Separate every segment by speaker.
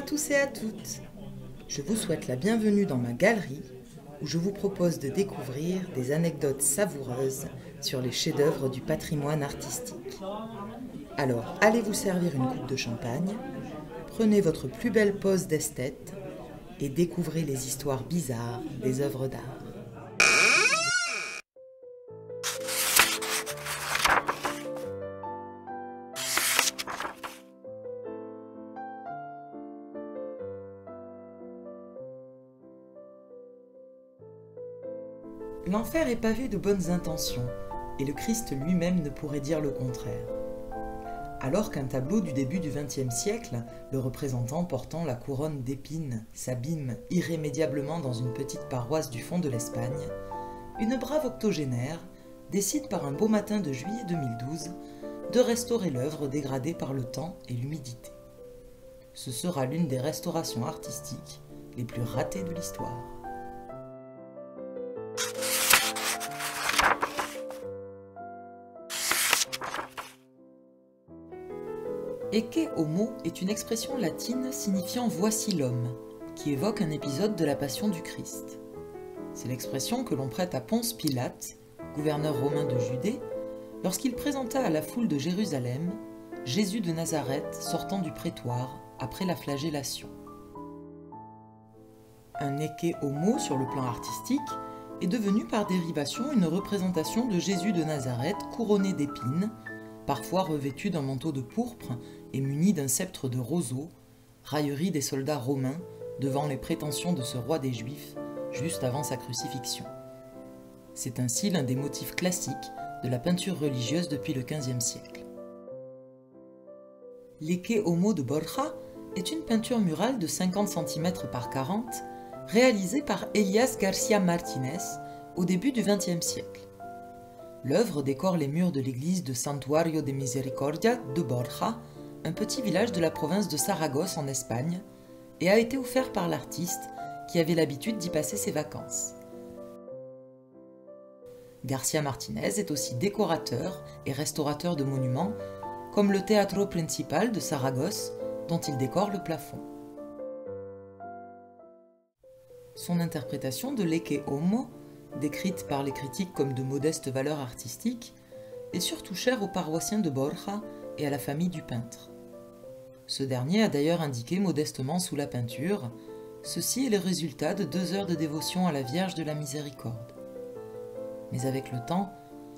Speaker 1: à tous et à toutes. Je vous souhaite la bienvenue dans ma galerie où je vous propose de découvrir des anecdotes savoureuses sur les chefs-d'œuvre du patrimoine artistique. Alors, allez vous servir une coupe de champagne, prenez votre plus belle pose d'esthète et découvrez les histoires bizarres des œuvres d'art. L'enfer est pavé de bonnes intentions, et le Christ lui-même ne pourrait dire le contraire. Alors qu'un tableau du début du XXe siècle, le représentant portant la couronne d'épines, s'abîme irrémédiablement dans une petite paroisse du fond de l'Espagne, une brave octogénaire décide par un beau matin de juillet 2012 de restaurer l'œuvre dégradée par le temps et l'humidité. Ce sera l'une des restaurations artistiques les plus ratées de l'histoire. Ecce homo est une expression latine signifiant « voici l'homme », qui évoque un épisode de la Passion du Christ. C'est l'expression que l'on prête à Ponce Pilate, gouverneur romain de Judée, lorsqu'il présenta à la foule de Jérusalem Jésus de Nazareth sortant du prétoire après la flagellation. Un ecce homo sur le plan artistique est devenu par dérivation une représentation de Jésus de Nazareth couronné d'épines, parfois revêtu d'un manteau de pourpre et muni d'un sceptre de roseau, raillerie des soldats romains devant les prétentions de ce roi des Juifs juste avant sa crucifixion. C'est ainsi l'un des motifs classiques de la peinture religieuse depuis le XVe siècle. L'Ecce homo de Borja est une peinture murale de 50 cm par 40, réalisée par Elias García Martínez au début du XXe siècle. L'œuvre décore les murs de l'église de Santuario de Misericordia de Borja, un petit village de la province de Saragosse en Espagne, et a été offert par l'artiste qui avait l'habitude d'y passer ses vacances. García Martínez est aussi décorateur et restaurateur de monuments, comme le Teatro Principal de Saragosse, dont il décore le plafond. Son interprétation de l'Ecce homo, décrite par les critiques comme de modeste valeur artistique, est surtout chère aux paroissiens de Borja et à la famille du peintre. Ce dernier a d'ailleurs indiqué modestement sous la peinture « Ceci est le résultat de 2 heures de dévotion à la Vierge de la Miséricorde ». Mais avec le temps,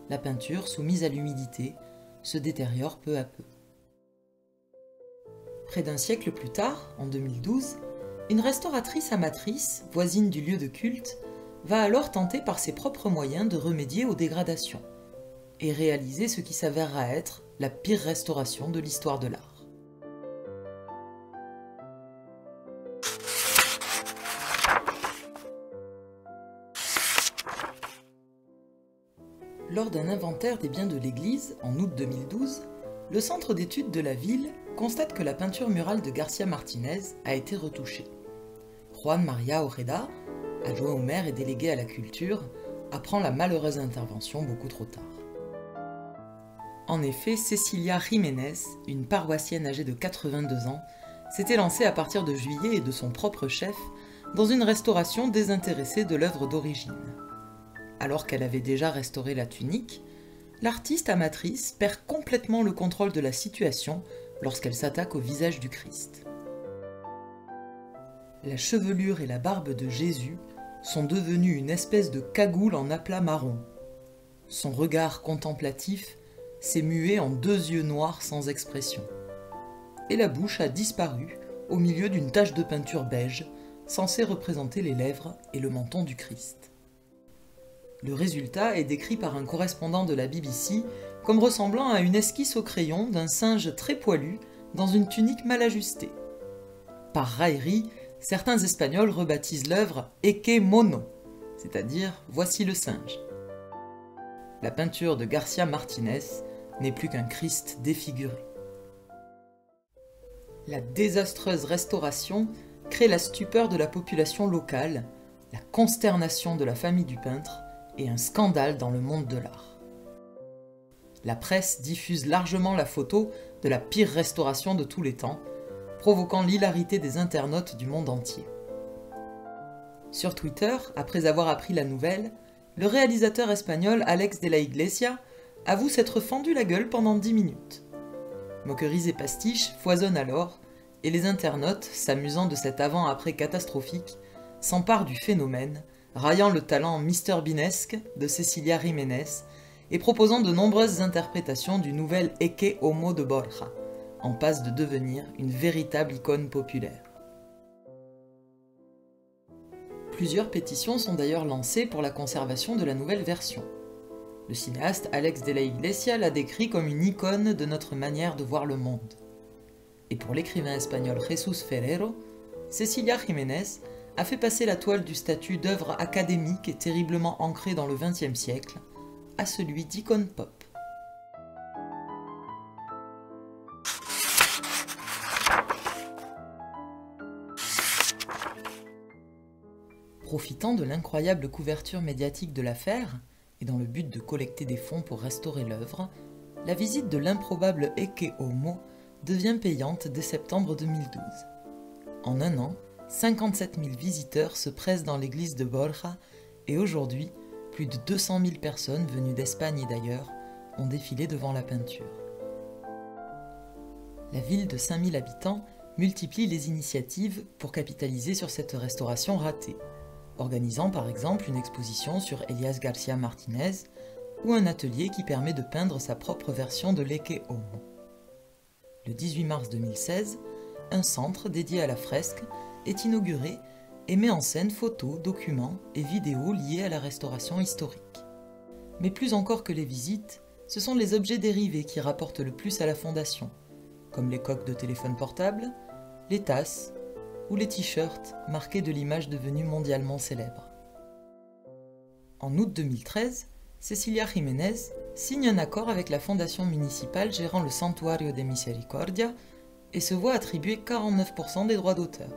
Speaker 1: la peinture, soumise à l'humidité, se détériore peu à peu. Près d'un siècle plus tard, en 2012, une restauratrice amatrice, voisine du lieu de culte, va alors tenter par ses propres moyens de remédier aux dégradations et réaliser ce qui s'avérera être la pire restauration de l'histoire de l'art. Lors d'un inventaire des biens de l'église, en août 2012, le centre d'études de la ville constate que la peinture murale de García Martínez a été retouchée. Juan María Ojeda, adjoint au maire et délégué à la culture, apprend la malheureuse intervention beaucoup trop tard. En effet, Cecilia Jiménez, une paroissienne âgée de 82 ans, s'était lancée à partir de juillet et de son propre chef dans une restauration désintéressée de l'œuvre d'origine. Alors qu'elle avait déjà restauré la tunique, l'artiste amatrice perd complètement le contrôle de la situation lorsqu'elle s'attaque au visage du Christ. La chevelure et la barbe de Jésus sont devenues une espèce de cagoule en aplat marron. Son regard contemplatif s'est mué en 2 yeux noirs sans expression. Et la bouche a disparu au milieu d'une tache de peinture beige censée représenter les lèvres et le menton du Christ. Le résultat est décrit par un correspondant de la BBC comme ressemblant à une esquisse au crayon d'un singe très poilu dans une tunique mal ajustée. Par raillerie, certains Espagnols rebaptisent l'œuvre « Ecce mono », c'est-à-dire « voici le singe ». La peinture de García Martínez n'est plus qu'un Christ défiguré. La désastreuse restauration crée la stupeur de la population locale, la consternation de la famille du peintre et un scandale dans le monde de l'art. La presse diffuse largement la photo de la pire restauration de tous les temps, provoquant l'hilarité des internautes du monde entier. Sur Twitter, après avoir appris la nouvelle, le réalisateur espagnol Alex de la Iglesia avoue s'être fendu la gueule pendant 10 minutes. Moqueries et pastiches foisonnent alors, et les internautes, s'amusant de cet avant-après catastrophique, s'emparent du phénomène, raillant le talent Mr Beanesque de Cecilia Jiménez et proposant de nombreuses interprétations du nouvel Ecce Homo de Borja, en passe de devenir une véritable icône populaire. Plusieurs pétitions sont d'ailleurs lancées pour la conservation de la nouvelle version. Le cinéaste Alex de la Iglesia l'a décrit comme une icône de notre manière de voir le monde. Et pour l'écrivain espagnol Jesús Ferrero, Cecilia Jiménez a fait passer la toile du statut d'œuvre académique et terriblement ancrée dans le XXe siècle à celui d'icône pop. Profitant de l'incroyable couverture médiatique de l'affaire, et dans le but de collecter des fonds pour restaurer l'œuvre, la visite de l'improbable Ecce Homo devient payante dès septembre 2012. En un an, 57 000 visiteurs se pressent dans l'église de Borja et aujourd'hui, plus de 200 000 personnes venues d'Espagne et d'ailleurs ont défilé devant la peinture. La ville de 5 000 habitants multiplie les initiatives pour capitaliser sur cette restauration ratée, organisant par exemple une exposition sur Elias García Martínez ou un atelier qui permet de peindre sa propre version de l'Ecce Homo. Le 18 mars 2016, un centre dédié à la fresque est inauguré et met en scène photos, documents et vidéos liés à la restauration historique. Mais plus encore que les visites, ce sont les objets dérivés qui rapportent le plus à la fondation, comme les coques de téléphone portable, les tasses ou les t-shirts marqués de l'image devenue mondialement célèbre. En août 2013, Cecilia Jiménez signe un accord avec la fondation municipale gérant le Santuario de Misericordia et se voit attribuer 49% des droits d'auteur.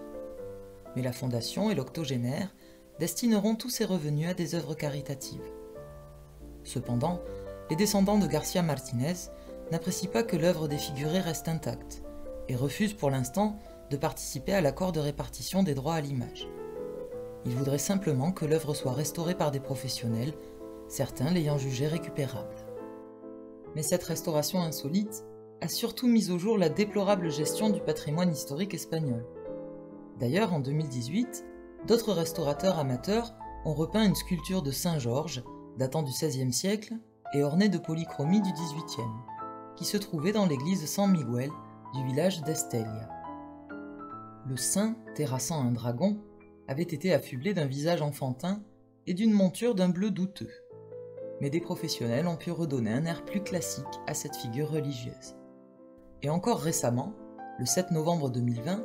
Speaker 1: Mais la fondation et l'octogénaire destineront tous ses revenus à des œuvres caritatives. Cependant, les descendants de García Martínez n'apprécient pas que l'œuvre défigurée reste intacte et refusent pour l'instant de participer à l'accord de répartition des droits à l'image. Ils voudraient simplement que l'œuvre soit restaurée par des professionnels, certains l'ayant jugée récupérable. Mais cette restauration insolite a surtout mis au jour la déplorable gestion du patrimoine historique espagnol. D'ailleurs, en 2018, d'autres restaurateurs amateurs ont repeint une sculpture de Saint-Georges, datant du XVIe siècle et ornée de polychromie du XVIIIe, qui se trouvait dans l'église San Miguel du village d'Estella. Le saint, terrassant un dragon, avait été affublé d'un visage enfantin et d'une monture d'un bleu douteux. Mais des professionnels ont pu redonner un air plus classique à cette figure religieuse. Et encore récemment, le 7 novembre 2020,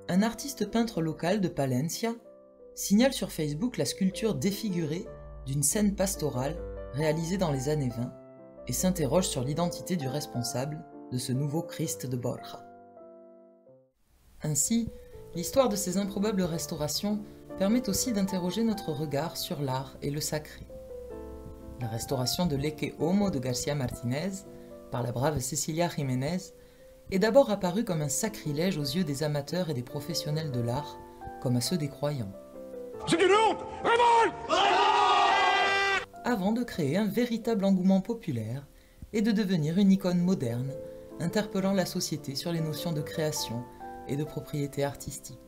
Speaker 1: un artiste peintre local de Palencia signale sur Facebook la sculpture défigurée d'une scène pastorale réalisée dans les années 20 et s'interroge sur l'identité du responsable de ce nouveau Christ de Borja. Ainsi, l'histoire de ces improbables restaurations permet aussi d'interroger notre regard sur l'art et le sacré. La restauration de l'Ecce Homo de García Martínez, par la brave Cecilia Jiménez, est d'abord apparue comme un sacrilège aux yeux des amateurs et des professionnels de l'art, comme à ceux des croyants. C'est une honte! Révolte! Avant de créer un véritable engouement populaire et de devenir une icône moderne, interpellant la société sur les notions de création et de propriété artistique.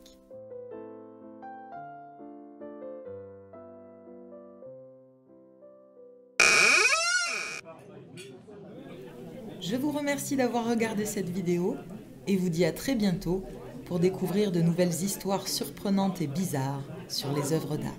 Speaker 1: Je vous remercie d'avoir regardé cette vidéo et vous dis à très bientôt pour découvrir de nouvelles histoires surprenantes et bizarres sur les œuvres d'art.